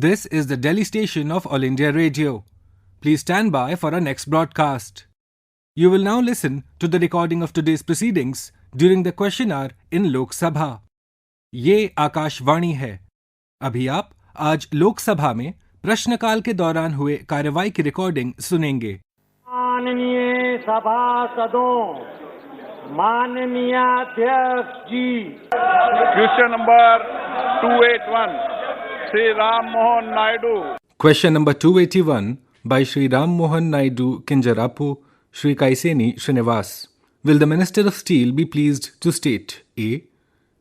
This is the Delhi station of All India Radio. Please stand by for our next broadcast. You will now listen to the recording of today's proceedings during the question hour in Lok Sabha. ये आकाशवाणी है। अभी आप आज लोकसभा में प्रश्नकाल के दौरान हुए कार्यवाही की रिकॉर्डिंग सुनेंगे। माननीय सभासदों, माननीय अध्यक्ष ji. Question number 281 Shri Ram Mohan Naidu. Question number 281 by Shri Ram Mohan Naidu Kinjarapu, Shri Kaiseni Srinivas. Will the Minister of Steel be pleased to state A.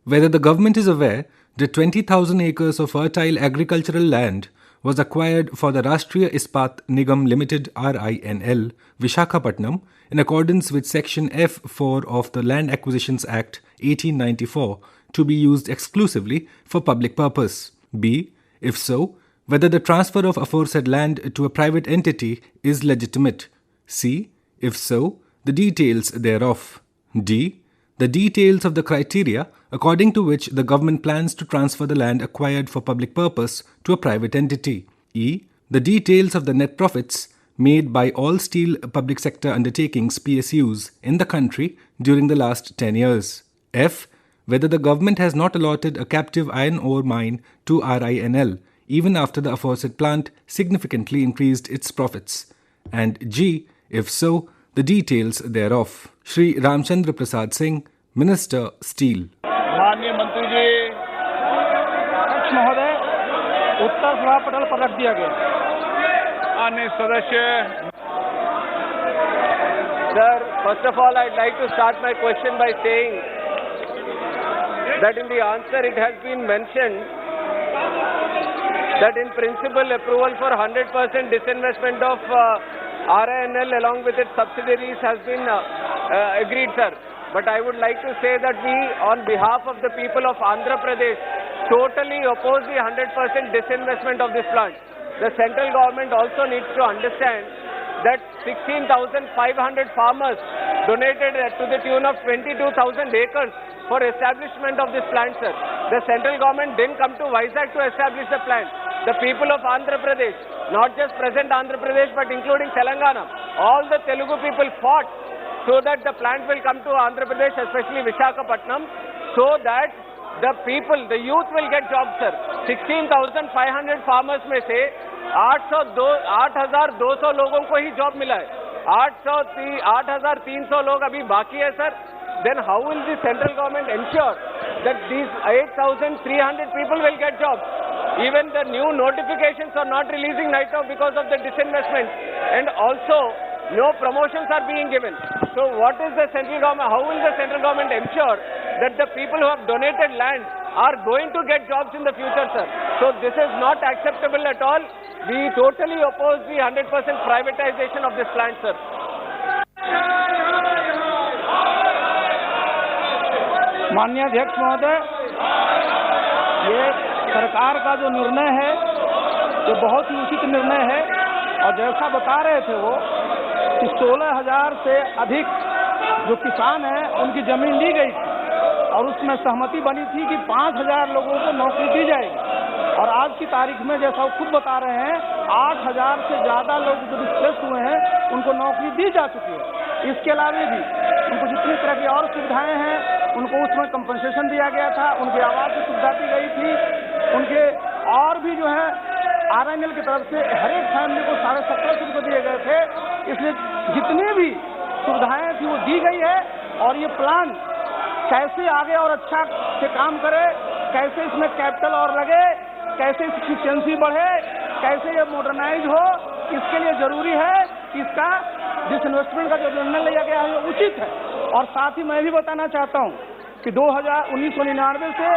Whether the government is aware that 20,000 acres of fertile agricultural land was acquired for the Rashtriya Ispat Nigam Limited RINL, Vishakhapatnam, in accordance with Section F4 of the Land Acquisitions Act 1894 to be used exclusively for public purpose. B. If so, whether the transfer of aforesaid land to a private entity is legitimate. C. If so, the details thereof. D. The details of the criteria according to which the government plans to transfer the land acquired for public purpose to a private entity. E. The details of the net profits made by all steel public sector undertakings PSUs in the country during the last 10 years. F. Whether the government has not allotted a captive iron ore mine to RINL even after the aforesaid plant significantly increased its profits. And G. If so, the details thereof. Shri Ramchandra Prasad Singh, Minister, Steel. माननीय मंत्री जी। अध्यक्ष महोदय, उत्तर सभा पटल पर रख दिया गया। अन्य सदस्य। Sir, first of all, I'd like to start my question by saying that in the answer it has been mentioned that in principle approval for 100% disinvestment of RINL along with its subsidiaries has been agreed, sir. But I would like to say that we, on behalf of the people of Andhra Pradesh, totally oppose the 100% disinvestment of this plant. The central government also needs to understand that 16,500 farmers donated to the tune of 22,000 acres for establishment of this plant, sir. The central government didn't come to Vizag to establish the plant. The people of Andhra Pradesh, not just present Andhra Pradesh but including Telangana, all the Telugu people fought so that the plant will come to Andhra Pradesh, especially Vishakhapatnam, so that the people, the youth will get jobs, sir. 16,500 farmers में से 8,200 लोगों को ही job मिला है। 8,300 लोग अभी बाकी है, sir. Then how will the central government ensure that these 8,300 people will get jobs? Even the new notifications are not releasing right now because of the disinvestment, and also no promotions are being given. So what is the central government, how will the central government ensure that the people who have donated land are going to get jobs in the future, sir? So this is not acceptable at all. We totally oppose the 100% privatization of this plant, sir. माननीय अध्यक्ष महोदय, ये सरकार का जो निर्णय है ये बहुत ही उचित निर्णय है और जैसा बता रहे थे वो कि 16,000 से अधिक जो किसान हैं उनकी जमीन ली गई थी और उसमें सहमति बनी थी कि 5,000 लोगों को नौकरी दी जाएगी और आज की तारीख में जैसा वो खुद बता रहे हैं 8,000 से ज़्यादा लोग जो डिस्प्लेस हुए हैं उनको नौकरी दी जा चुकी है। इसके अलावा भी उनको जितनी तरह की और सुविधाएं हैं उनको उसमें कंपनसेशन दिया गया था, उनकी आवास की सुविधा दी गई थी, उनके और भी जो है RINL की तरफ से हर एक फैमिली को 17,500 रुपये दिए गए थे। इसलिए जितनी भी सुविधाएं थी वो दी गई है और ये प्लान कैसे आगे और अच्छा से काम करे, कैसे इसमें कैपिटल और लगे, कैसे इसकी एफिशिएंसी बढ़े, कैसे ये मॉडर्नाइज हो, इसके लिए जरूरी है कि इसका डिसइन्वेस्टमेंट का जो निर्णय लिया गया है वो उचित है। और साथ ही मैं भी बताना चाहता हूँ कि 1999 से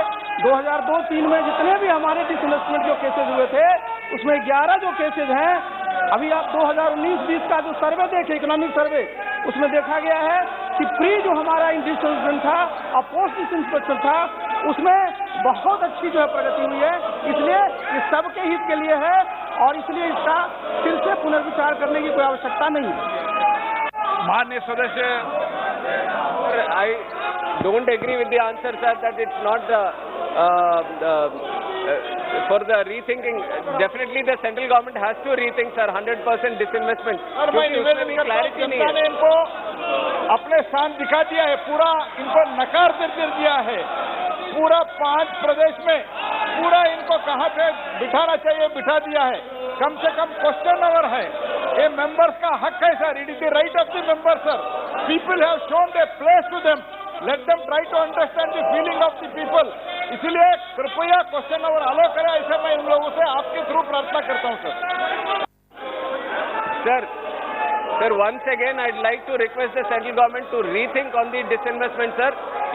2002-03 में जितने भी हमारे डिसइन्वेस्टमेंट जो केसेज हुए थे उसमें 11 जो केसेज हैं, अभी आप 2019-20 का जो सर्वे देखें, इकोनॉमिक सर्वे, उसमें देखा गया है कि प्री जो हमारा डिसइन्वेस्टमेंट था और पोस्ट डिसइन्वेस्टमेंट था उसमें बहुत अच्छी जो है प्रगति हुई है। इसलिए ये सबके हित के लिए है और इसलिए इसका फिर से पुनर्विचार करने की कोई आवश्यकता नहीं है। माननीय सदस्य। I don't agree with the answer, sir, that it's not for the rethinking. Definitely the central government has to rethink, sir, 100% disinvestment. और मैं निवेदन करता हूं, क्लैरिटी नहीं जनता ने है. इनको अपने स्थान दिखा दिया है, पूरा इनको नकार दे दिया है, पूरा 5 प्रदेश में पूरा इनको कहां पे बिठाना चाहिए बिठा दिया है. कम से कम क्वेश्चन अवर है, ये मेंबर्स का हक है sir. It is the right of the member sir. People have shown the place to them. Let them try to understand the feeling of the people. इसलिए कृपया क्वेश्चन अवर अलो करें, ऐसे मैं इन लोगों से आपके थ्रू प्रार्थना करता हूं sir. Sir, once again, I'd like to request the central government to rethink on the disinvestment, sir.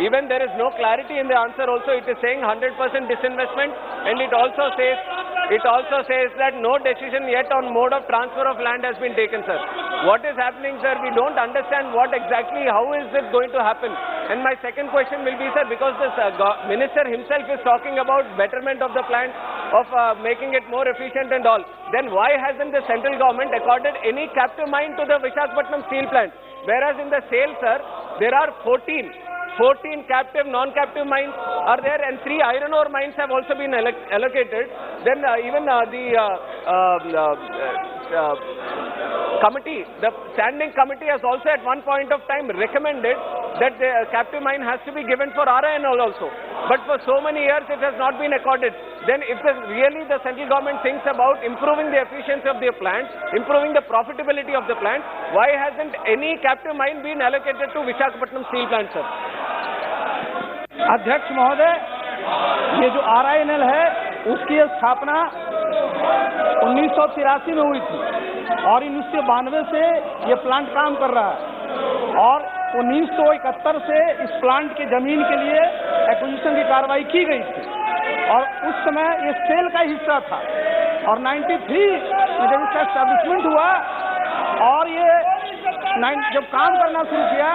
Even there is no clarity in the answer also. It is saying 100% disinvestment, and it also says that no decision yet on mode of transfer of land has been taken, sir. What is happening, sir? We don't understand what exactly, how is it going to happen? And my second question will be, sir, because the minister himself is talking about betterment of the plant, of making it more efficient and all, then why hasn't the central government accorded any captive mine to the Visakhapatnam steel plant? Whereas in the sale, sir, there are 14 captive, non-captive mines are there, and 3 iron ore mines have also been allocated. Then even the standing committee has also at one point of time recommended that the captive mine has to be given for RINL also. But for so many years it has not been accorded. Then if really the central government thinks about improving the efficiency of their plants, improving the profitability of the plant, why hasn't any captive mine been allocated to Visakhapatnam steel plant, sir? अध्यक्ष महोदय, ये जो RINL है उसकी स्थापना 1983 में हुई थी और 1992 से ये प्लांट काम कर रहा है और 1971 से इस प्लांट की जमीन के लिए एक्विजिशन की कार्रवाई की गई थी और उस समय ये सेल का हिस्सा था और 93 में जब इसका एस्टैब्लिशमेंट हुआ और ये जब काम करना शुरू किया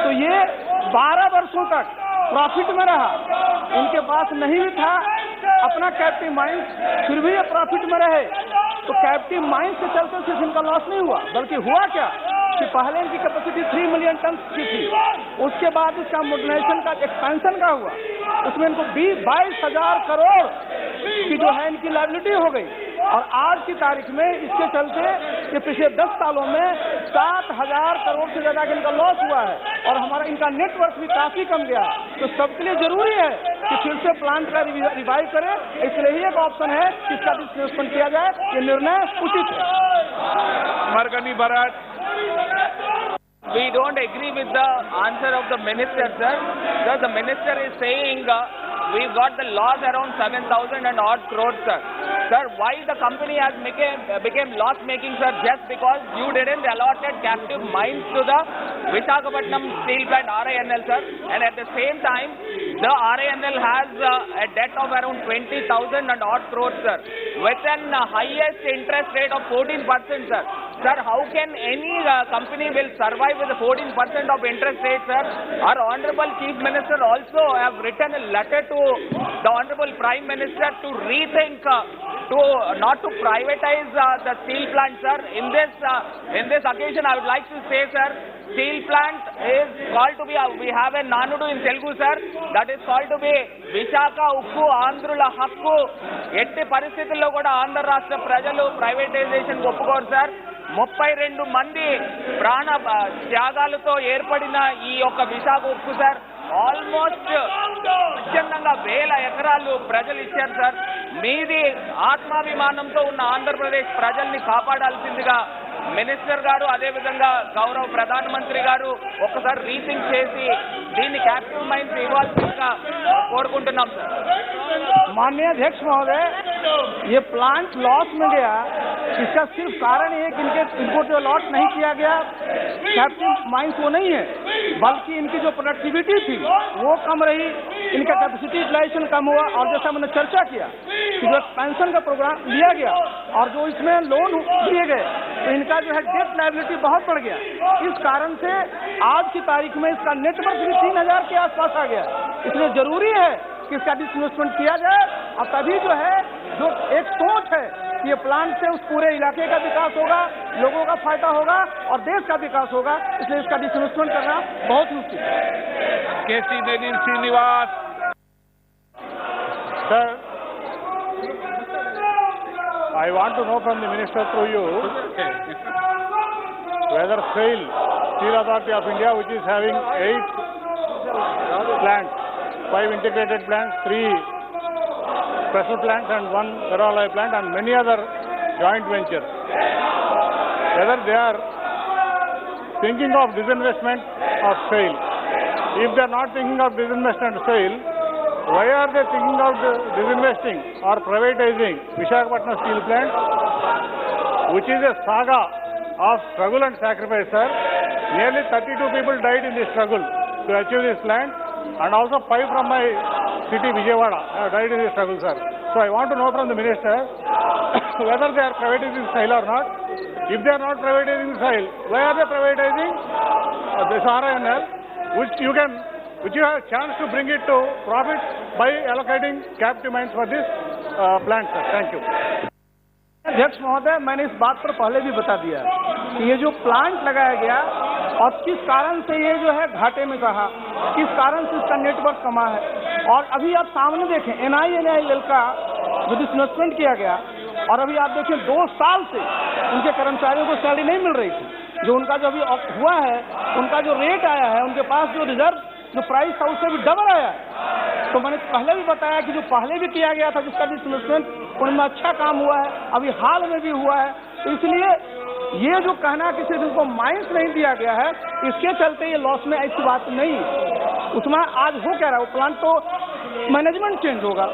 तो ये 12 वर्षों तक प्रॉफिट में रहा. इनके पास नहीं भी था अपना कैप्टिव माइंस, फिर भी ये प्रॉफिट में रहे. तो कैप्टिव माइंस के चलते सिर्फ इनका लॉस नहीं हुआ, बल्कि हुआ क्या कि पहले इनकी कैपेसिटी 3 मिलियन टन की थी, उसके बाद इसका मॉडर्नाइजेशन का एक्सपेंशन का हुआ, उसमें इनको 22,000 करोड़ की जो है इनकी लायबिलिटी हो गई और आज की तारीख में इसके चलते ये पिछले 10 सालों में 7,000 करोड़ से ज्यादा इनका लॉस हुआ है और हमारा इनका नेटवर्क भी काफी कम गया है. तो सबके लिए जरूरी है कि फिर से प्लांट का रिवाइव करें. इसलिए ही एक ऑप्शन है कि इसका डिस्कशन किया जाए. ये निर्णय उचित है. मरगनी Bharat. We don't agree with the answer of the minister, sir. Sir, the minister is saying we've got the loss around 7,000 and odd crores, sir. Sir, why the company has became loss making, sir? Just because you didn't allotted captive mines to the Visakhapatnam steel plant RINL, sir. And at the same time, the RINL has a debt of around 20,000 and odd crores, sir, with an highest interest rate of 14%, sir. Sir, how can any company will survive with a 14% of interest rate, sir? Our Honorable Chief Minister also have written a letter to the Honorable Prime Minister to rethink, not to privatize the steel plant, sir. In this occasion, I would like to say, sir, steel plant is called to be, we have a Nanudu in Telugu, sir, that is called to be Vishaka Ukku Andhrula Hakku. ఎట్టి పరిస్థితుల్లో కూడా ఆంధ్ర రాష్ట్ర ప్రజలు privatisation ఒప్పుకోరు, sir. 32 మంది ప్రాణ త్యాగాలతో ఏర్పడిన ఈ యొక్క విశాఖ ఉక్కు, సార్, ఆల్మోస్ట్ స్వచ్ఛందంగా 1000 ఎకరాలు ప్రజలు ఇచ్చారు, సార్. మీది ఆత్మాభిమానంతో ఉన్న ఆంధ్రప్రదేశ్ ప్రజల్ని కాపాడాల్సిందిగా మినిస్టర్ గారు, అదేవిధంగా గౌరవ ప్రధానమంత్రి గారు ఒక్కసారి రీథింక్ చేసి దీన్ని క్యాపిటల్ మైన్స్ ఇవ్వాల్సిందిగా కోరుకుంటున్నాం, సార్. माननीय अध्यक्ष महोदय, ये प्लांट लॉस में गया, इसका सिर्फ कारण ये कि इनको जो अलॉट नहीं किया गया कैप्टिव माइंस वो नहीं है, बल्कि इनकी जो प्रोडक्टिविटी थी वो कम रही, इनका कैपेसिटी यूटिलाइजेशन कम हुआ और जैसा मैंने चर्चा किया कि जो एक्सपेंशन का प्रोग्राम लिया गया और जो इसमें लोन दिए गए तो इनका जो है डेट लायबिलिटी बहुत बढ़ गया. इस कारण से आज की तारीख में इसका नेटवर्क भी 3,000 के आसपास आ गया. इसलिए जरूरी है कि इसका डिसइन्वेस्टमेंट किया जाए और तभी जो है जो एक सोच है कि ये प्लांट से उस पूरे इलाके का विकास होगा, लोगों का फायदा होगा और देश का विकास होगा. इसलिए इसका डिसइन्वेस्टमेंट करना बहुत मुश्किल है. KC Srinivas. Sir, I want to know from the minister through you whether SAIL, Steel Authority of India, which is having 8 plants, 5 integrated plants, 3 special plants and 1 ferroalloy plant and many other joint ventures, whether they are thinking of disinvestment of SAIL. If they are not thinking of disinvestment of SAIL, why are they thinking of disinvesting or privatizing Visakhapatnam Steel Plant, which is a saga of struggle and sacrifice, sir? Nearly 32 people died in this struggle to achieve this plant, and also 5 from my city, Vijayawada, have died in this struggle, sir. So I want to know from the minister whether they are privatizing SAIL or not. If they are not privatizing SAIL, why are they privatizing this RINL, which you have a chance to bring it to profit by allocating captive mines for this plant, sir. Thank you. अध्यक्ष महोदय, मैंने इस बात पर पहले भी बता दिया कि ये जो प्लांट लगाया गया और किस कारण से ये जो है घाटे में रहा, किस कारण से इसका नेटवर्क कमा है। और अभी आप सामने देखें NINL का जो डिसइन्वेस्टमेंट किया गया, और अभी आप देखें 2 साल से उनके कर्मचारियों को सैलरी नहीं मिल रही थी। जो उनका जो अभी हुआ है, उनका जो रेट आया है, उनके पास जो रिजर्व जो प्राइस था उससे भी डबल आया है। तो मैंने पहले भी बताया कि जो पहले भी किया गया था जिसका डिसइन्वेस्टमेंट, उनमें अच्छा काम हुआ है, अभी हाल में भी हुआ है। तो इसलिए ये जो कहना किसी दिन को माइंस नहीं दिया गया है, इसके चलते ये लॉस में, ऐसी बात नहीं। उसमें आज हो क्या रहा है, वो प्लांट तो मैनेजमेंट चेंज होगा,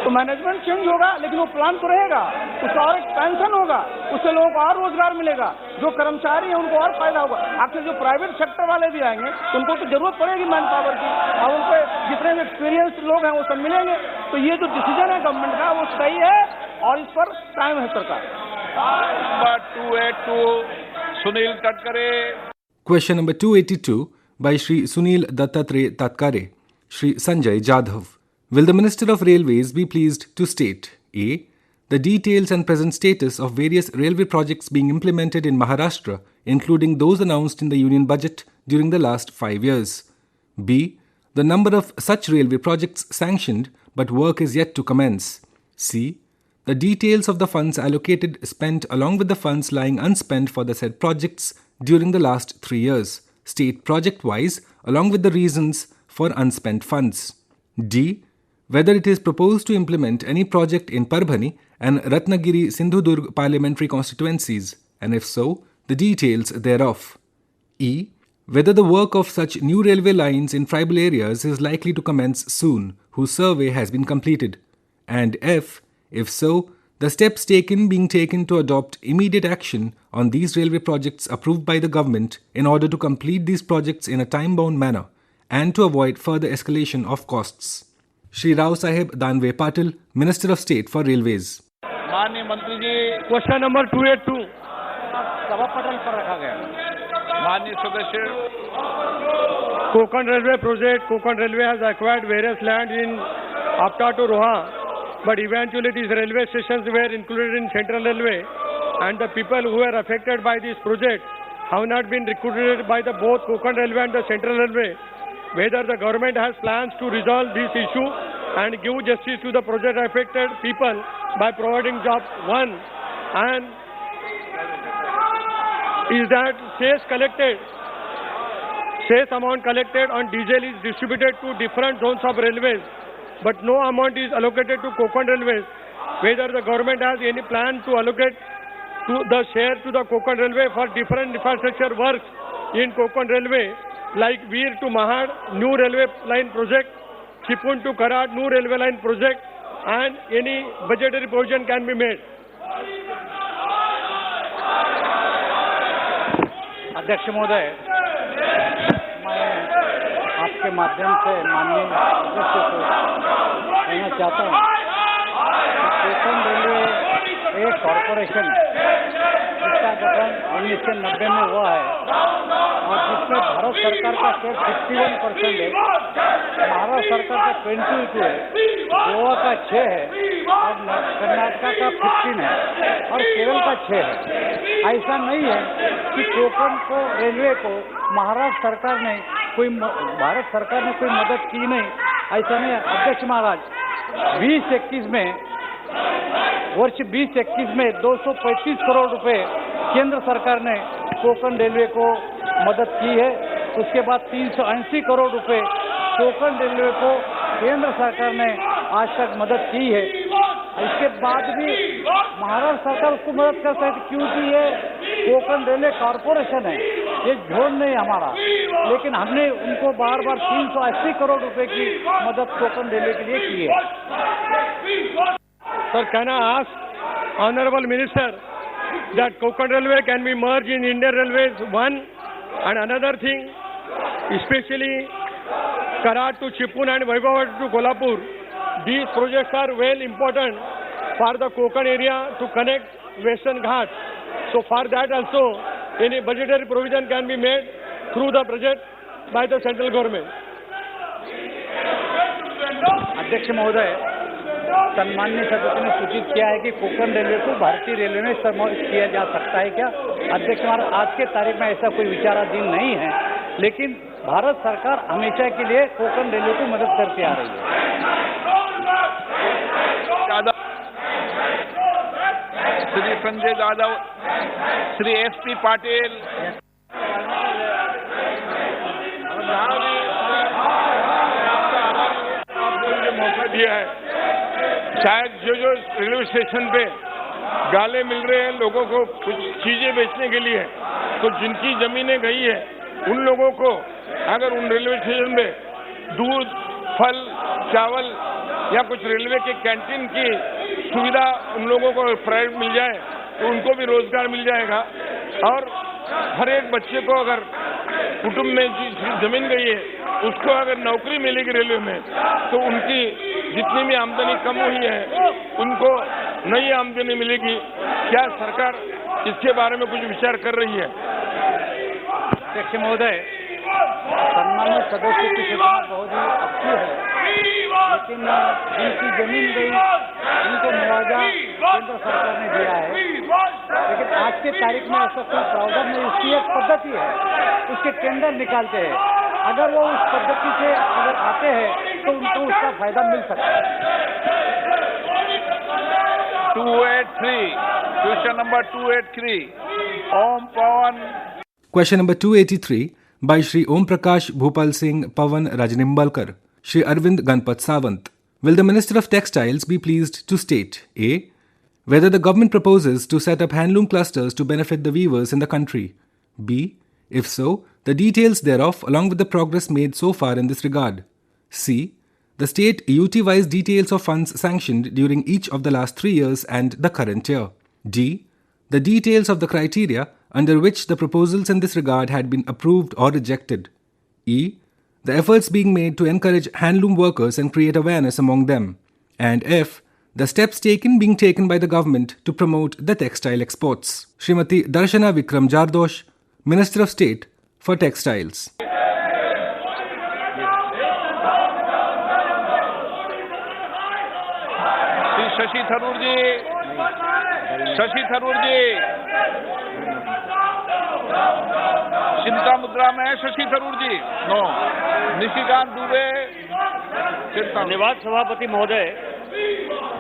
तो मैनेजमेंट चेंज होगा लेकिन वो प्लान तो रहेगा, उसका और एक्सपेंशन होगा, उससे लोगों को और रोजगार मिलेगा, जो कर्मचारी हैं उनको और फायदा होगा। आपसे जो प्राइवेट सेक्टर वाले भी आएंगे उनको तो जरूरत पड़ेगी मैन पावर की, और उनको जितने भी एक्सपीरियंस लोग हैं वो सब मिलेंगे। तो ये जो डिसीजन है गवर्नमेंट का वो सही है और इस पर टाइम है सरकार। Number 282, Sunil Tatkare. Question number 282 by Shri Sunil Dattatreya Tatkare, Shri Sanjay Jadhav. Will the Minister of Railways be pleased to state A. The details and present status of various railway projects being implemented in Maharashtra, including those announced in the Union Budget during the last 5 years. B. The number of such railway projects sanctioned but work is yet to commence. C. The details of the funds allocated spent along with the funds lying unspent for the said projects during the last 3 years, state project-wise, along with the reasons for unspent funds. D. Whether it is proposed to implement any project in Parbhani and Ratnagiri Sindhudurg parliamentary constituencies, and if so, the details thereof. E. Whether the work of such new railway lines in tribal areas is likely to commence soon, whose survey has been completed. And F. If so, the steps being taken to adopt immediate action on these railway projects approved by the government in order to complete these projects in a time-bound manner and to avoid further escalation of costs. Shri Rao Sahib Danve Patil, Minister of State for Railways. माननीय मंत्री जी, question number 282 सभा पटल पर रखा गया। माननीय सदस्य, Konkan Railway project. Konkan Railway has acquired various land in Apta to Roha, but eventually these railway stations were included in Central Railway, and the people who were affected by this project have not been recruited by the both Konkan Railway and the Central Railway. Whether the government has plans to resolve this issue and give justice to the project affected people by providing job. One, and is that cess amount collected on diesel is distributed to different zones of railways, but no amount is allocated to Konkan Railways. Whether the government has any plan to allocate to the share to the Konkan Railway for different infrastructure works in Konkan Railway, like Veer to Mahad new railway line project, Chipun to Karad new railway line project, and any budgetary provision can be made. अध्यक्ष महोदय, मैं आपके माध्यम से माननीय सदस्य को कहना चाहता हूँ कि कोंकण रेलवे एक कॉरपोरेशन जिसका गठन 1990 में हुआ है और जिसमें भारत सरकार का शेयर 61% है, महाराष्ट्र सरकार का 22 है, गोवा का 6 है और कर्नाटका का 15 है और केरल का 6 है। ऐसा नहीं है कि कोंकण को रेलवे को महाराष्ट्र सरकार ने भारत सरकार ने कोई मदद की नहीं, ऐसा नहीं है। अध्यक्ष महाराज, 2021 में वर्ष 2021 में 235 करोड़ रुपए केंद्र सरकार ने कोंकण रेलवे को मदद की है। उसके बाद 380 करोड़ रुपए कोंकण रेलवे को केंद्र सरकार ने आज तक मदद की है। इसके बाद भी महाराष्ट्र सरकार उसको मदद कर सकती, क्योंकि ये कोंकण रेलवे कॉरपोरेशन है, ये जोन नहीं हमारा, लेकिन हमने उनको बार बार 380 करोड़ रुपए की मदद कोंकण रेलवे के लिए की है। Sir, can I ask Honorable Minister that Konkan Railway can be merged in Indian Railways, one, and another thing, especially Karad to Chipun and Vaibhavat to Kolhapur, these projects are well important for the Konkan area to connect Western Ghats. So for that also, any budgetary provision can be made through the budget by the central government. अध्यक्ष महोदय, सम्माननीय सदस्य ने सूचित किया है कि Konkan railway को भारतीय रेलवे में समावेश किया जा सकता है क्या? अध्यक्ष महाराज, आज के तारीख में ऐसा कोई विचाराधीन नहीं है, लेकिन भारत सरकार हमेशा के लिए कोंकण रेलवे को मदद करती आ रही है। श्री संजय यादव, श्री SP पाटिल, मौका दिया है। शायद जो रेलवे स्टेशन पे गाले मिल रहे हैं लोगों को कुछ चीजें बेचने के लिए, तो जिनकी जमीनें गई है उन लोगों को अगर उन रेलवे स्टेशन पे दूध, फल, चावल या कुछ रेलवे के कैंटीन की सुविधा उन लोगों को प्राइवेट मिल जाए तो उनको भी रोजगार मिल जाएगा। और हर एक बच्चे को अगर कुटुंब में जमीन गई है उसको अगर नौकरी मिलेगी रेलवे में, तो उनकी जितनी भी आमदनी कम हुई है उनको नई आमदनी मिलेगी। क्या सरकार इसके बारे में कुछ विचार कर रही है? अध्यक्ष महोदय, सम्मानित सदस्य की सूचना बहुत ही अच्छी है, लेकिन जिनकी जमीन गई उनको मुआवजा केंद्र सरकार ने दिया है, लेकिन आज के तारीख में ऐसा कोई प्रावधान नहीं। उसकी एक पद्धति है, उसके टेंडर निकालते हैं, अगर वो उस पद्धति से अगर आते हैं तो उनको उसका फायदा मिल सकता है। 283, question number 283, Om Pawan. Question number 283 by Shri Om Prakash Bhupal Singh Pavan Rajnimbalkar, Shri Arvind Ganpat Sawant. Will the Minister of Textiles be pleased to state A. Whether the government proposes to set up handloom clusters to benefit the weavers in the country? B. If so, the details thereof along with the progress made so far in this regard. C. The state UT-wise details of funds sanctioned during each of the last 3 years and the current year. D. The details of the criteria under which the proposals in this regard had been approved or rejected. E. The efforts being made to encourage handloom workers and create awareness among them. And F. The steps being taken by the government to promote the textile exports. Srimati Darshana Vikram Jardosh, Minister of State for Textiles. Shri Shashi Tharoor ji, Shashi Tharoor ji, चिंता मुद्रा में है Shashi Tharoor ji. No, Nishikant Dubey. धन्यवाद सभापति महोदय।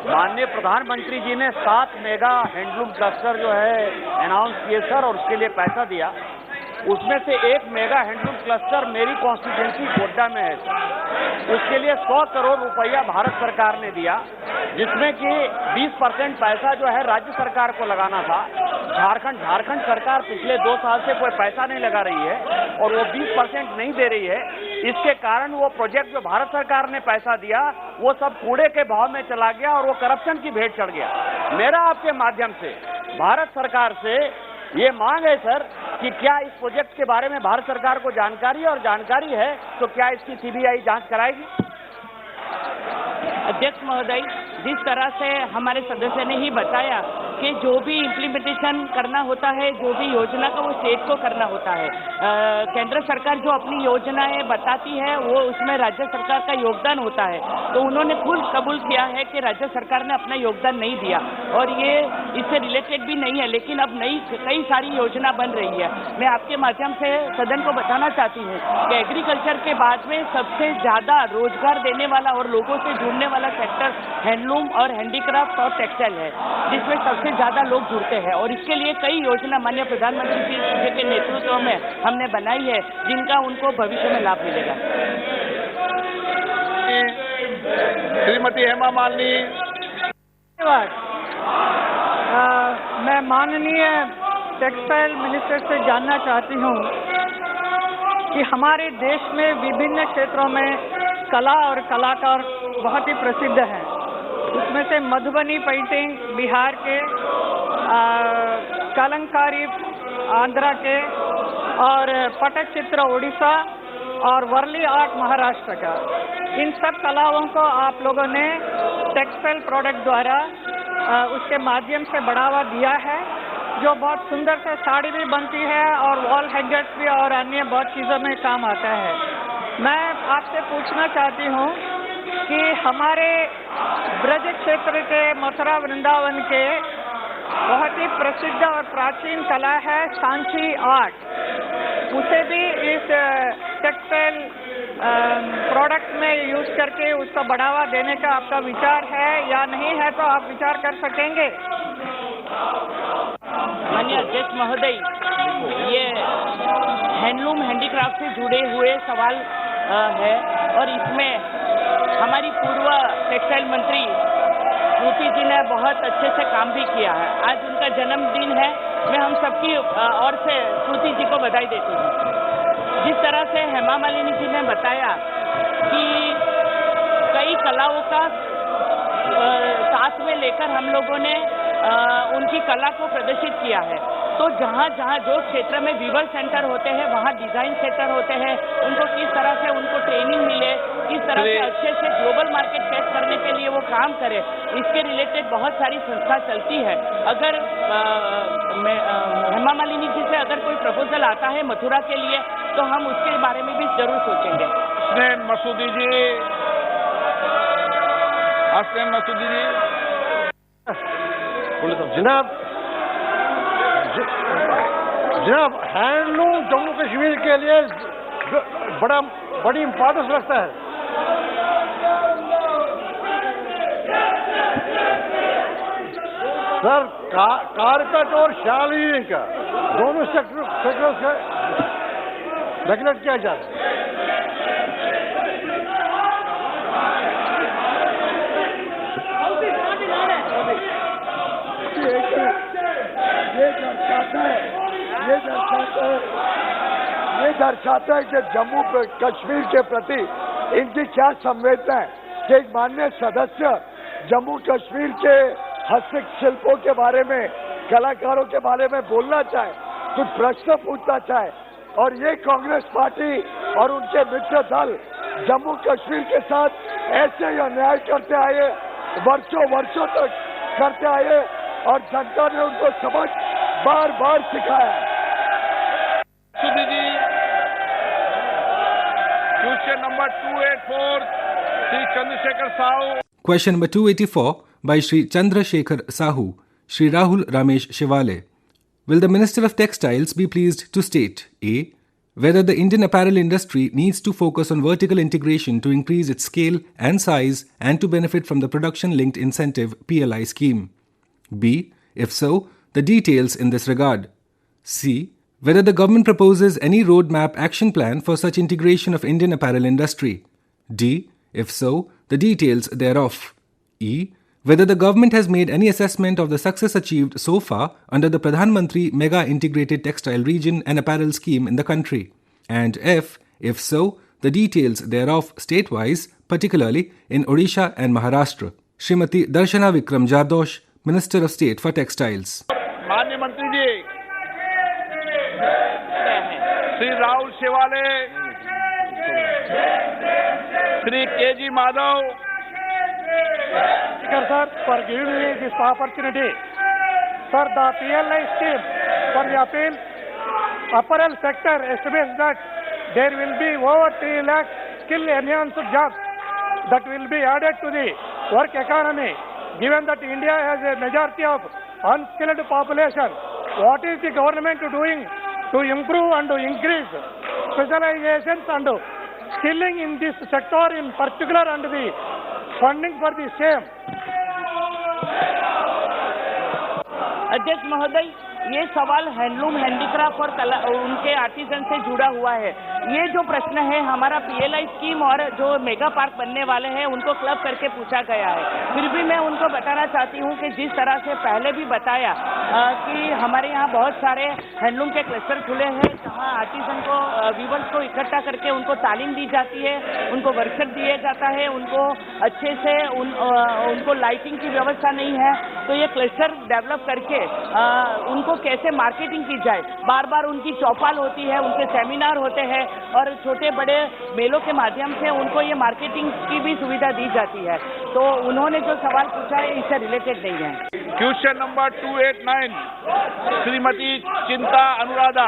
माननीय प्रधानमंत्री जी ने 7 मेगा हैंडलूम क्लस्टर जो है अनाउंस किए सर, और उसके लिए पैसा दिया। उसमें से 1 मेगा हैंडलूम क्लस्टर मेरी कॉन्स्टिट्यूएंसी गोड्डा में है सर। उसके लिए 100 करोड़ रुपया भारत सरकार ने दिया, जिसमें कि 20% पैसा जो है राज्य सरकार को लगाना था। झारखंड सरकार पिछले 2 साल से कोई पैसा नहीं लगा रही है और वो 20% नहीं दे रही है। इसके कारण वो प्रोजेक्ट जो भारत सरकार ने पैसा दिया वो सब कूड़े के भाव में चला गया और वो करप्शन की भेंट चढ़ गया। मेरा आपके माध्यम से भारत सरकार से ये मांग है सर कि क्या इस प्रोजेक्ट के बारे में भारत सरकार को जानकारी है, और जानकारी है तो क्या इसकी CBI जांच कराएगी? अध्यक्ष महोदय, जिस तरह से हमारे सदस्य ने ही बताया कि जो भी इम्प्लीमेंटेशन करना होता है, जो भी योजना का वो स्टेट को करना होता है। केंद्र सरकार जो अपनी योजनाएं बताती है वो उसमें राज्य सरकार का योगदान होता है। तो उन्होंने खुद कबूल किया है कि राज्य सरकार ने अपना योगदान नहीं दिया और ये इससे रिलेटेड भी नहीं है, लेकिन अब नई कई सारी योजना बन रही है। मैं आपके माध्यम से सदन को बताना चाहती हूँ कि एग्रीकल्चर के बाद में सबसे ज्यादा रोजगार देने वाला और लोगों से जुड़ने वाला सेक्टर हैंडलूम और हैंडीक्राफ्ट और टेक्सटाइल है, जिसमें सबसे ज्यादा लोग जुड़ते हैं। और इसके लिए कई योजना माननीय प्रधानमंत्री जी के नेतृत्व में हमने बनाई है, जिनका उनको भविष्य में लाभ मिलेगा। श्रीमती हेमा मालिनी। धन्यवाद। मैं माननीय टेक्सटाइल मिनिस्टर से जानना चाहती हूँ कि हमारे देश में विभिन्न क्षेत्रों में कला और कलाकार बहुत ही प्रसिद्ध हैं। उसमें से मधुबनी पेंटिंग बिहार के, कलंकारी आंध्रा के, और पटचित्र उड़ीसा और वर्ली आर्ट महाराष्ट्र का। इन सब कलाओं को आप लोगों ने टेक्सटाइल प्रोडक्ट द्वारा उसके माध्यम से बढ़ावा दिया है, जो बहुत सुंदर से साड़ी भी बनती है और वॉल हैंगर्स भी और अन्य बहुत चीज़ों में काम आता है। मैं आपसे पूछना चाहती हूँ कि हमारे ब्रज क्षेत्र के मथुरा वृंदावन के बहुत ही प्रसिद्ध और प्राचीन कला है सांची आर्ट, उसे भी इस टेक्सटाइल प्रोडक्ट में यूज करके उसका बढ़ावा देने का आपका विचार है या नहीं है, तो आप विचार कर सकेंगे। माननीय अध्यक्ष महोदय, ये हैंडलूम हैंडीक्राफ्ट से जुड़े हुए सवाल है और इसमें हमारी पूर्व टेक्सटाइल मंत्री श्रुति जी ने बहुत अच्छे से काम भी किया है। आज उनका जन्मदिन है, मैं हम सबकी ओर से श्रुति जी को बधाई देती हूँ। जिस तरह से हेमा मालिनी जी ने बताया कि कई कलाओं का साथ में लेकर हम लोगों ने उनकी कला को प्रदर्शित किया है, तो जहाँ जहाँ जो क्षेत्र में वीवर सेंटर होते हैं वहाँ डिजाइन सेंटर होते हैं, उनको किस तरह से उनको ट्रेनिंग मिले, किस तरह से अच्छे से ग्लोबल मार्केट फेस करने के लिए वो काम करे, इसके रिलेटेड बहुत सारी संस्था चलती है। अगर हेमा मालिनी जी से अगर कोई प्रपोजल आता है मथुरा के लिए तो हम उसके बारे में भी जरूर सोचेंगे। हसनैन मसूदी जी, हसनैन मसूदी जी। जनाब हैंडलूम जम्मू कश्मीर के लिए बड़ी इम्पोर्टेंस रखता है। सर कारपेट और शाल का दोनों सेक्टर से रेगुलेट किया जाता है। ये दर्शाता है कि जम्मू कश्मीर के प्रति इनकी क्या संवेदना है कि एक माननीय सदस्य जम्मू कश्मीर के हस्तशिल्पों के बारे में, कलाकारों के बारे में बोलना चाहे, कुछ प्रश्न पूछना चाहे, और ये कांग्रेस पार्टी और उनके मित्र दल जम्मू कश्मीर के साथ ऐसे ही अन्याय करते आए, वर्षों तक करते आए, और जनता ने उनको सबक बार बार सिखाया। Question number 284, Shri Chandrashekhar Sahu. Question number 284 by Shri Chandrasekhar Sahu, Shri Rahul Ramesh Shivale. Will the Minister of Textiles be pleased to state A. Whether the Indian apparel industry needs to focus on vertical integration to increase its scale and size and to benefit from the production-linked incentive PLI scheme? B. If so, the details in this regard. C. Whether the government proposes any roadmap action plan for such integration of Indian apparel industry. D. If so, the details thereof. E. Whether the government has made any assessment of the success achieved so far under the Pradhan Mantri Mega Integrated Textile Region and Apparel Scheme in the country. And F. If so, the details thereof state-wise, particularly in Odisha and Maharashtra. Srimati Darshana Vikram Jardosh, Minister of State for Textiles. माननीय मंत्री जी, Shri Rahul Shewale, Shri KG. Madhav, Sir, for giving me this opportunity Sir, the PLI scheme for the apparel sector estimates that there will be over 3 lakh skill-enhanced jobs that will be added to the work economy. Given that India has a majority of unskilled population, what is the government doing to improve and to increase specializations and skilling in this sector in particular and the funding for the same? अध्यक्ष महोदय, ये सवाल handloom, handicraft और उनके artesian से जुड़ा हुआ है। ये जो प्रश्न है हमारा पीएलआई स्कीम और जो मेगा पार्क बनने वाले हैं उनको क्लब करके पूछा गया है। फिर भी मैं उनको बताना चाहती हूँ कि जिस तरह से पहले भी बताया कि हमारे यहाँ बहुत सारे हैंडलूम के क्लस्टर खुले हैं जहाँ आर्टिजन को, वीवर्स को इकट्ठा करके उनको तालीम दी जाती है, उनको वर्कशॉप दिया जाता है, उनको अच्छे से उनको लाइटिंग की व्यवस्था नहीं है, तो ये क्लस्टर डेवलप करके उनको कैसे मार्केटिंग की जाए। बार बार उनकी चौपाल होती है, उनके सेमिनार होते हैं और छोटे बड़े मेलों के माध्यम से उनको ये मार्केटिंग की भी सुविधा दी जाती है। तो उन्होंने जो सवाल पूछा है इससे रिलेटेड नहीं है। क्वेश्चन नंबर 289, श्रीमती चिंता Anuradha.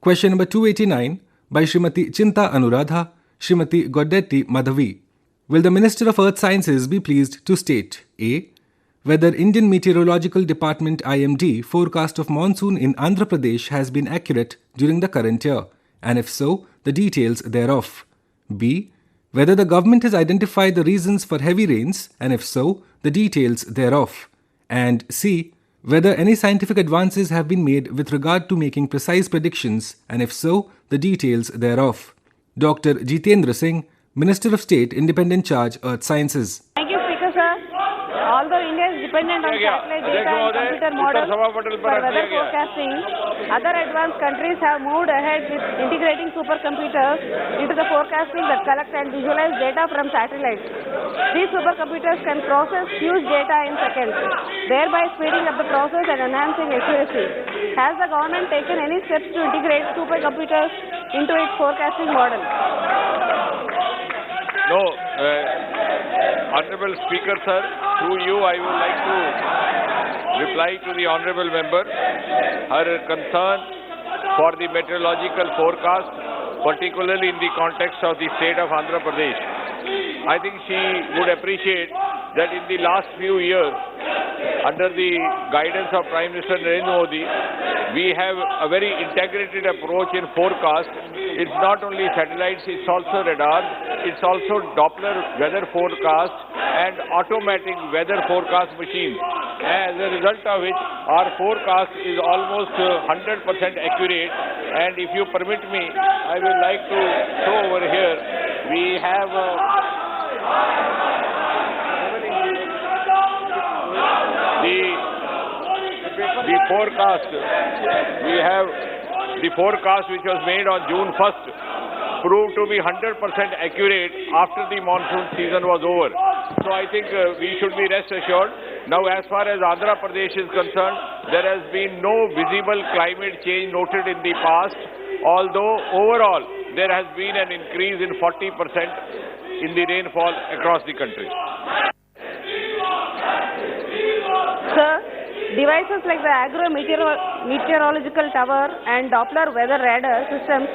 Question number 289 by Srimati Chinta Anuradha, Srimati Godetti Madhavi. Will the Minister of Earth Sciences be pleased to state A. Whether Indian Meteorological Department IMD forecast of monsoon in Andhra Pradesh has been accurate during the current year, and if so, the details thereof. B. Whether the government has identified the reasons for heavy rains, and if so, the details thereof. And C. Whether any scientific advances have been made with regard to making precise predictions, and if so, the details thereof. Dr. Jitendra Singh, Minister of State, Independent Charge, Earth Sciences. Thank you, Speaker, sir. Although India is dependent on satellite data and computer models for weather forecasting, other advanced countries have moved ahead with integrating supercomputers into the forecasting that collect and visualize data from satellites. These supercomputers can process huge data in seconds, thereby speeding up the process and enhancing accuracy. Has the government taken any steps to integrate supercomputers into its forecasting model? No, Honorable Speaker, sir, through you I would like to reply to the Honorable Member. Her concern for the meteorological forecast, particularly in the context of the state of Andhra Pradesh. I think she would appreciate that in the last few years, under the guidance of Prime Minister Narendra Modi, we have a very integrated approach in forecast. It's not only satellites, it's also radar, it's also Doppler weather forecast and automatic weather forecast machines. As a result of which, our forecast is almost 100% accurate. And if you permit me, I would like to show over here, we have the forecast. We have the forecast which was made on June 1st proved to be 100% accurate after the monsoon season was over. So I think we should be rest assured. Now as far as Andhra Pradesh is concerned, there has been no visible climate change noted in the past, although overall there has been an increase in 40% in the rainfall across the country. Sir, devices like the agro-meteorological tower and Doppler weather radar systems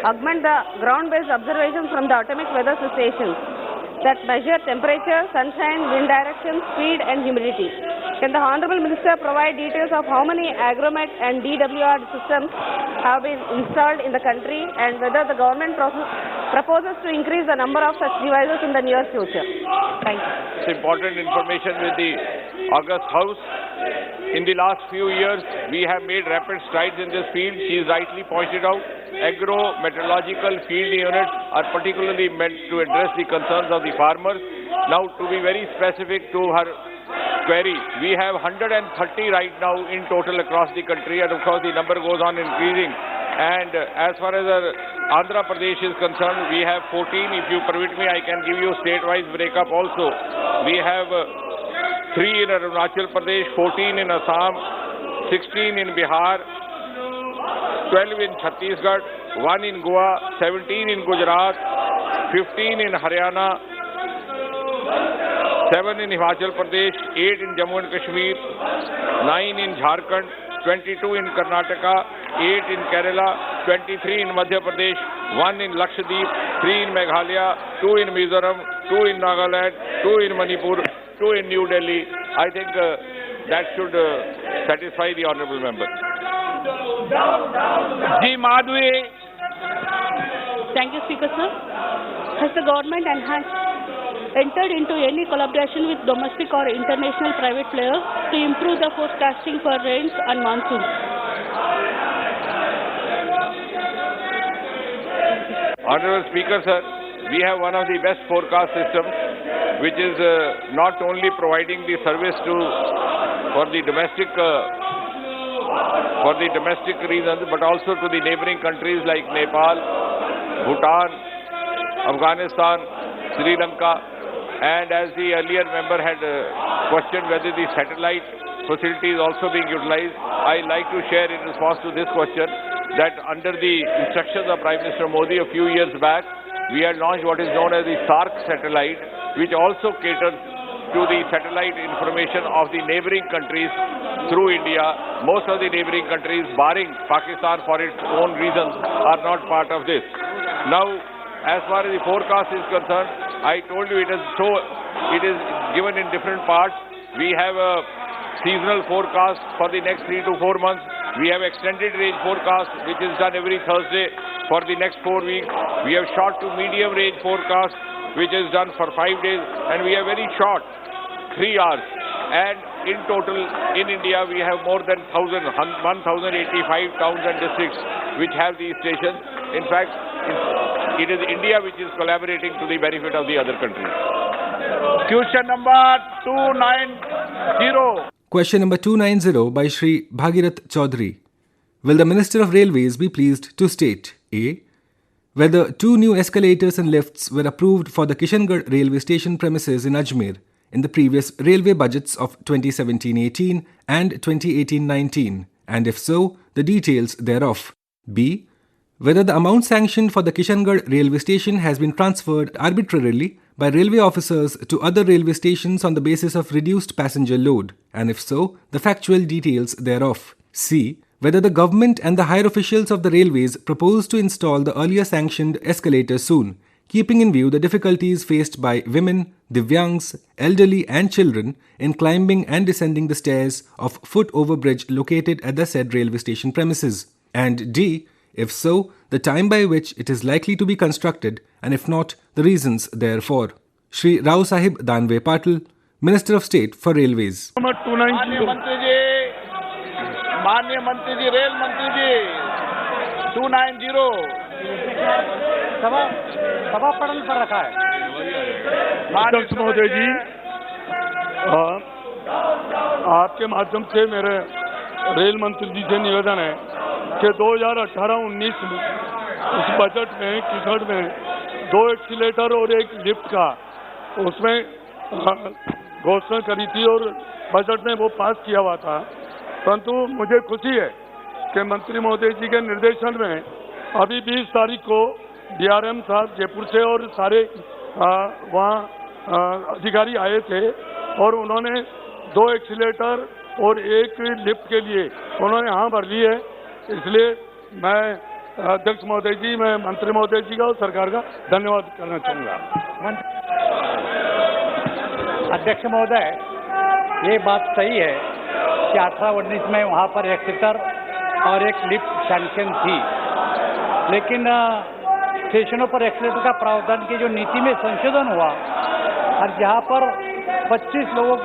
augment the ground-based observations from the atomic weather stations that measure temperature, sunshine, wind direction, speed and humidity. Can the Honorable Minister provide details of how many agromet and DWR systems have been installed in the country and whether the government proposes to increase the number of such devices in the near future? Thank you. It's important information with the August House. In the last few years, we have made rapid strides in this field. She is rightly pointed out, agro-meteorological field units are particularly meant to address the concerns of the farmers. Now, to be very specific to her query, we have 130 right now in total across the country, and of course the number goes on increasing. And as far as Andhra Pradesh is concerned, we have 14. If you permit me, I can give you state-wise breakup also. We have 3 in Arunachal Pradesh, 14 in Assam, 16 in Bihar, 12 in Chhattisgarh, 1 in Goa, 17 in Gujarat, 15 in Haryana, 7 in Himachal Pradesh, 8 in Jammu and Kashmir, 9 in Jharkhand, 22 in Karnataka, 8 in Kerala, 23 in Madhya Pradesh, 1 in Lakshadweep, 3 in Meghalaya, 2 in Mizoram, 2 in Nagaland, 2 in Manipur, 2 in New Delhi. I think that should satisfy the honourable member. G. Madhvi. Thank you, Speaker, sir. Has the government entered into any collaboration with domestic or international private players to improve the forecasting for rains and monsoons? Honourable Speaker, sir, we have one of the best forecast systems, which is not only providing the service for the domestic reasons, but also to the neighbouring countries like Nepal, Bhutan, Afghanistan, Sri Lanka, and as the earlier member had questioned whether the satellite facility is also being utilized, I like to share in response to this question that under the instructions of Prime Minister Modi a few years back, we had launched what is known as the SARC satellite, which also caters to the satellite information of the neighbouring countries through India. Most of the neighbouring countries, barring Pakistan for its own reasons, are not part of this. Now, as far as the forecast is concerned, I told you it is given in different parts. We have a seasonal forecast for the next 3 to 4 months. We have extended range forecast, which is done every Thursday for the next 4 weeks. We have short to medium range forecast, which is done for 5 days, and we have very short, 3 hours. And in total, in India, we have more than 1,085 towns and districts which have these stations. In fact, it is India which is collaborating to the benefit of the other countries. Question number 290. Question number 290 by Shri Bhagirath Chaudhary. Will the Minister of Railways be pleased to state A. Whether 2 new escalators and lifts were approved for the Kishangarh railway station premises in Ajmer in the previous railway budgets of 2017-18 and 2018-19, and if so, the details thereof. B. Whether the amount sanctioned for the Kishangarh railway station has been transferred arbitrarily by railway officers to other railway stations on the basis of reduced passenger load, and if so, the factual details thereof. C. Whether the government and the higher officials of the railways propose to install the earlier sanctioned escalator soon, keeping in view the difficulties faced by women, divyangs, elderly and children in climbing and descending the stairs of foot overbridge located at the said railway station premises. And D. If so, the time by which it is likely to be constructed, and if not, the reasons therefor. Shri Rao Sahib Danve Patil, Minister of State for Railways. माननीय मंत्री जी, rail मंत्री जी, 290। सभा पटल पर रखा है। अध्यक्ष महोदय जी, आपके माध्यम से मेरे रेल मंत्री जी से निवेदन है कि 2018-19 में उस बजट में किशनगढ़ में 2 एक्सीलेटर और 1 लिफ्ट का उसमें घोषणा करी थी और बजट में वो पास किया हुआ था। परंतु मुझे खुशी है कि मंत्री महोदय जी के निर्देशन में अभी 20 तारीख को DRM साहब जयपुर से और सारे वहाँ अधिकारी आए थे और उन्होंने 2 एक्सीलेटर और 1 लिफ्ट के लिए उन्होंने हाँ भर ली है। इसलिए मैं अध्यक्ष महोदय जी, मैं मंत्री महोदय जी का और सरकार का धन्यवाद करना चाहूँगा। अध्यक्ष महोदय, ये बात सही है कि 18-19 में वहाँ पर एक्सीलेटर और 1 लिफ्ट सैंक्शन थी, लेकिन स्टेशनों पर एक्सीलेटर का प्रावधान की जो नीति में संशोधन हुआ और जहाँ पर 25,000 लोगों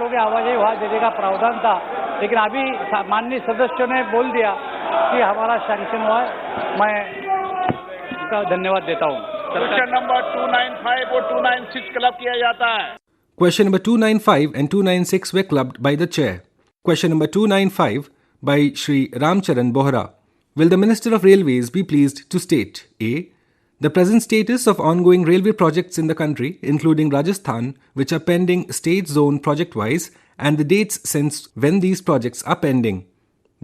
की आवाजाही वहाँ देने का प्रावधान था, लेकिन अभी माननीय सदस्यों ने बोल दिया कि हमारा सैंक्शन हुआ है। मैं उनका धन्यवाद देता हूँ। क्वेश्चन नंबर 295 और 296 क्लब किया जाता है। Question number 295 and 296 were clubbed by the chair. Question number 295 by Shri Ramcharan Bohra. Will the Minister of Railways be pleased to state A. The present status of ongoing railway projects in the country, including Rajasthan, which are pending state zone project-wise, and the dates since when these projects are pending.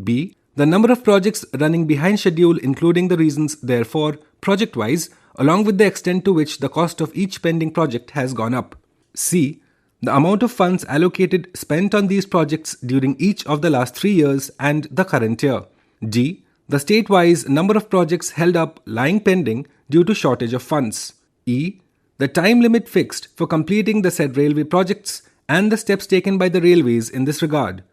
B. The number of projects running behind schedule, including the reasons therefore, project-wise, along with the extent to which the cost of each pending project has gone up. C. the amount of funds allocated spent on these projects during each of the last 3 years and the current year. D. The state-wise number of projects held up lying pending due to shortage of funds. E. The time limit fixed for completing the said railway projects and the steps taken by the railways in this regard.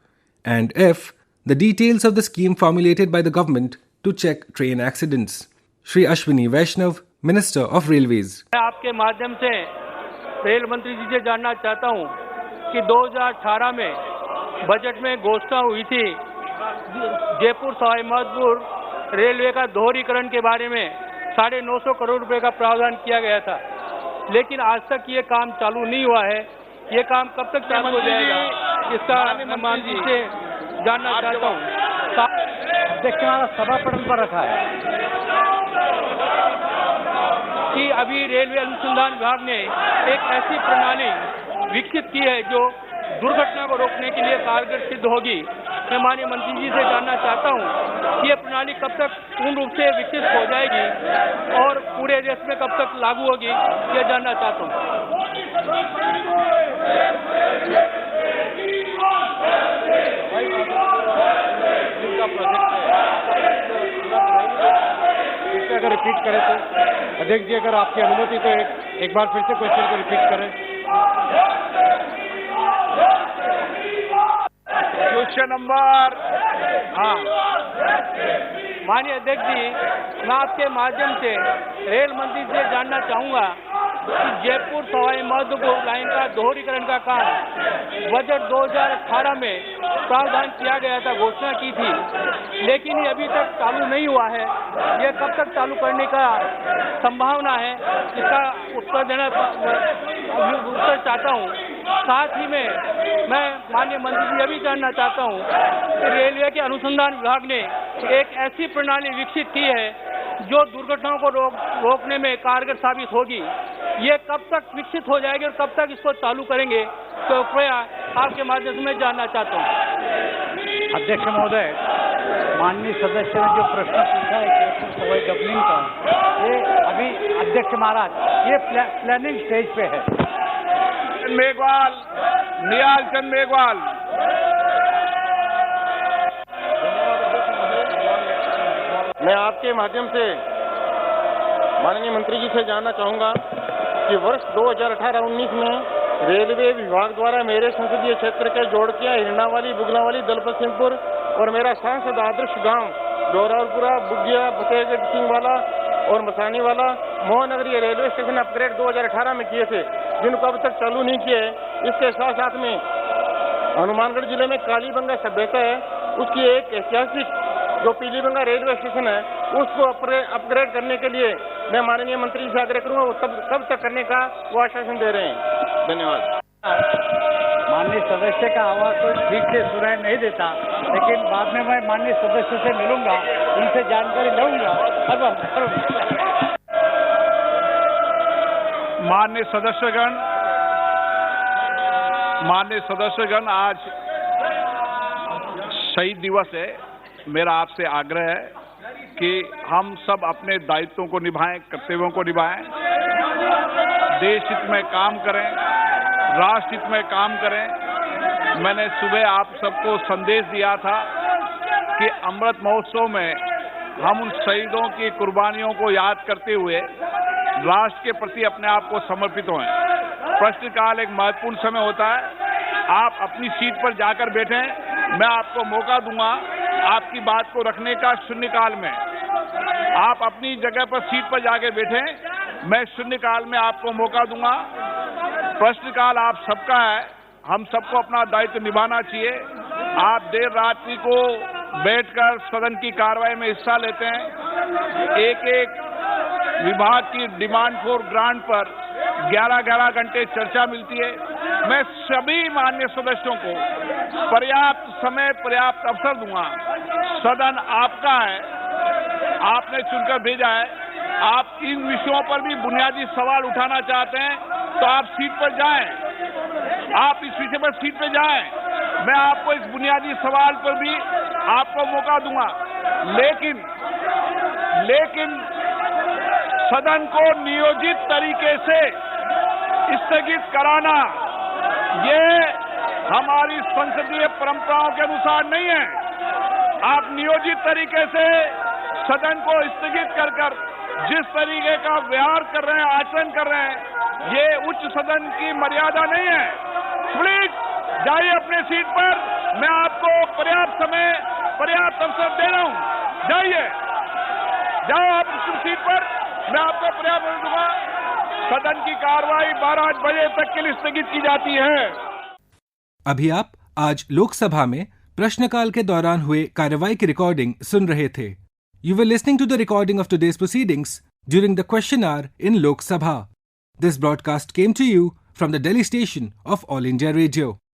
And F. The details of the scheme formulated by the government to check train accidents. Shri Ashwini Vaishnav, Minister of Railways. मैं आपके माध्यम से rail मंत्री जी से जानना चाहता हूं कि 2018 में बजट में घोषणा हुई थी जयपुर सवाई माधोपुर रेलवे का दोहरीकरण के बारे में 950 करोड़ रुपए का प्रावधान किया गया था, लेकिन आज तक ये काम चालू नहीं हुआ है। ये काम कब तक चालू हो जाएगा, इसका मैं मंत्री जी से जानना चाहता हूँ। अध्यक्ष हमारा सभा पटल पर रखा है कि अभी रेलवे अनुसंधान विभाग ने एक ऐसी प्रणाली विकसित की है जो दुर्घटना को रोकने के लिए कारगर सिद्ध होगी। मैं माननीय मंत्री जी से जानना चाहता हूं कि ये प्रणाली कब तक पूर्ण रूप से विकसित हो जाएगी और पूरे देश में कब तक लागू होगी, ये जानना चाहता हूं। अगर रिपीट करें तो अध्यक्ष जी, अगर आपकी अनुमति तो एक बार फिर से क्वेश्चन को रिपीट करें। क्वेश्चन नंबर माननीय अध्यक्ष जी, मैं आपके माध्यम से रेल मंत्री से जानना चाहूंगा कि जयपुर सवाई माधोपुर लाइन का दोहरीकरण का काम बजट 2018 में प्रावधान किया गया था, घोषणा की थी, लेकिन ये अभी तक चालू नहीं हुआ है। ये कब तक चालू करने का संभावना है, इसका उत्तर देना उत्तर चाहता हूँ। साथ ही में मैं माननीय मंत्री जी ये भी जानना चाहता हूँ कि रेलवे के अनुसंधान विभाग ने एक ऐसी प्रणाली विकसित की है जो दुर्घटनाओं को रोकने में कारगर साबित होगी। ये कब तक विकसित हो जाएगी और कब तक इसको चालू करेंगे, तो कृपया आपके माध्यम से मैं जानना चाहता हूँ। अध्यक्ष महोदय, माननीय सदस्य ने जो प्रश्न पूछा है सवाई डबलिंग का, ये अभी अध्यक्ष महाराज ये प्लानिंग स्टेज पे है। मेघवाल, निहाल चंद मेघवाल। मैं आपके माध्यम से माननीय मंत्री जी से जानना चाहूंगा कि वर्ष 2018-19 में रेलवे विभाग द्वारा मेरे संसदीय क्षेत्र के जोड़किया, हिरणावाली, बुगनावाली, दलपत सिंहपुर और मेरा सांसद आदर्श गांव डोरालपुरा, बुग्गिया, फतेहगढ़ सिंहवाला और मसानीवाला मोहनगरी रेलवे स्टेशन अपग्रेड 2018 में किए थे, जिनको अब तक चालू नहीं किए। इसके साथ साथ में हनुमानगढ़ जिले में कालीबंगा सभ्यता है, उसकी एक ऐतिहासिक जो पीलीबंगा रेलवे स्टेशन है उसको अपग्रेड करने के लिए मैं माननीय मंत्री जी से आग्रह करूंगा, वो कब तक करने का वो आश्वासन दे रहे हैं। धन्यवाद। माननीय सदस्य का आवाज तो ठीक से सुनाई नहीं देता, लेकिन बाद में मैं माननीय सदस्य से मिलूंगा, उनसे जानकारी लूंगा। माननीय सदस्यगण, आज शहीद दिवस है। मेरा आपसे आग्रह है कि हम सब अपने दायित्वों को निभाएं, कर्तव्यों को निभाएं, देश हित में काम करें, राष्ट्र हित में काम करें। मैंने सुबह आप सबको संदेश दिया था कि अमृत महोत्सव में हम उन शहीदों की कुर्बानियों को याद करते हुए राष्ट्र के प्रति अपने आप को समर्पित हों। प्रश्नकाल एक महत्वपूर्ण समय होता है। आप अपनी सीट पर जाकर बैठें, मैं आपको मौका दूंगा आपकी बात को रखने का शून्यकाल में। आप अपनी जगह पर सीट पर जाके बैठें, मैं शून्यकाल में आपको मौका दूंगा। प्रश्नकाल आप सबका है, हम सबको अपना दायित्व निभाना चाहिए। आप देर रात्रि को बैठकर सदन की कार्रवाई में हिस्सा लेते हैं। एक एक विभाग की डिमांड फॉर ग्रांट पर 11-11 घंटे चर्चा मिलती है। मैं सभी माननीय सदस्यों को पर्याप्त समय, पर्याप्त अवसर दूंगा। सदन आपका है, आपने चुनकर भेजा है। आप इन विषयों पर भी बुनियादी सवाल उठाना चाहते हैं तो आप सीट पर जाएं, आप इस विषय पर सीट पर जाएं। मैं आपको इस बुनियादी सवाल पर भी आपको मौका दूंगा, लेकिन सदन को नियोजित तरीके से स्थगित कराना ये हमारी संसदीय परंपराओं के अनुसार नहीं है। आप नियोजित तरीके से सदन को स्थगित कर जिस तरीके का व्यवहार कर रहे हैं, आचरण कर रहे हैं, ये उच्च सदन की मर्यादा नहीं है। प्लीज जाइए अपने सीट पर, मैं आपको पर्याप्त समय, पर्याप्त अवसर दे रहा हूं। जाइए, जाओ आप सीट पर, मैं आपको पर्याप्त अवसर दूंगा। सदन की कार्रवाई 12 बजे तक के लिए स्थगित की जाती है। अभी आप आज लोकसभा में प्रश्नकाल के दौरान हुए कार्रवाई की रिकॉर्डिंग सुन रहे थे। You were listening to the recording of today's proceedings during the question hour in Lok Sabha. This broadcast came to you from the Delhi station of All India Radio.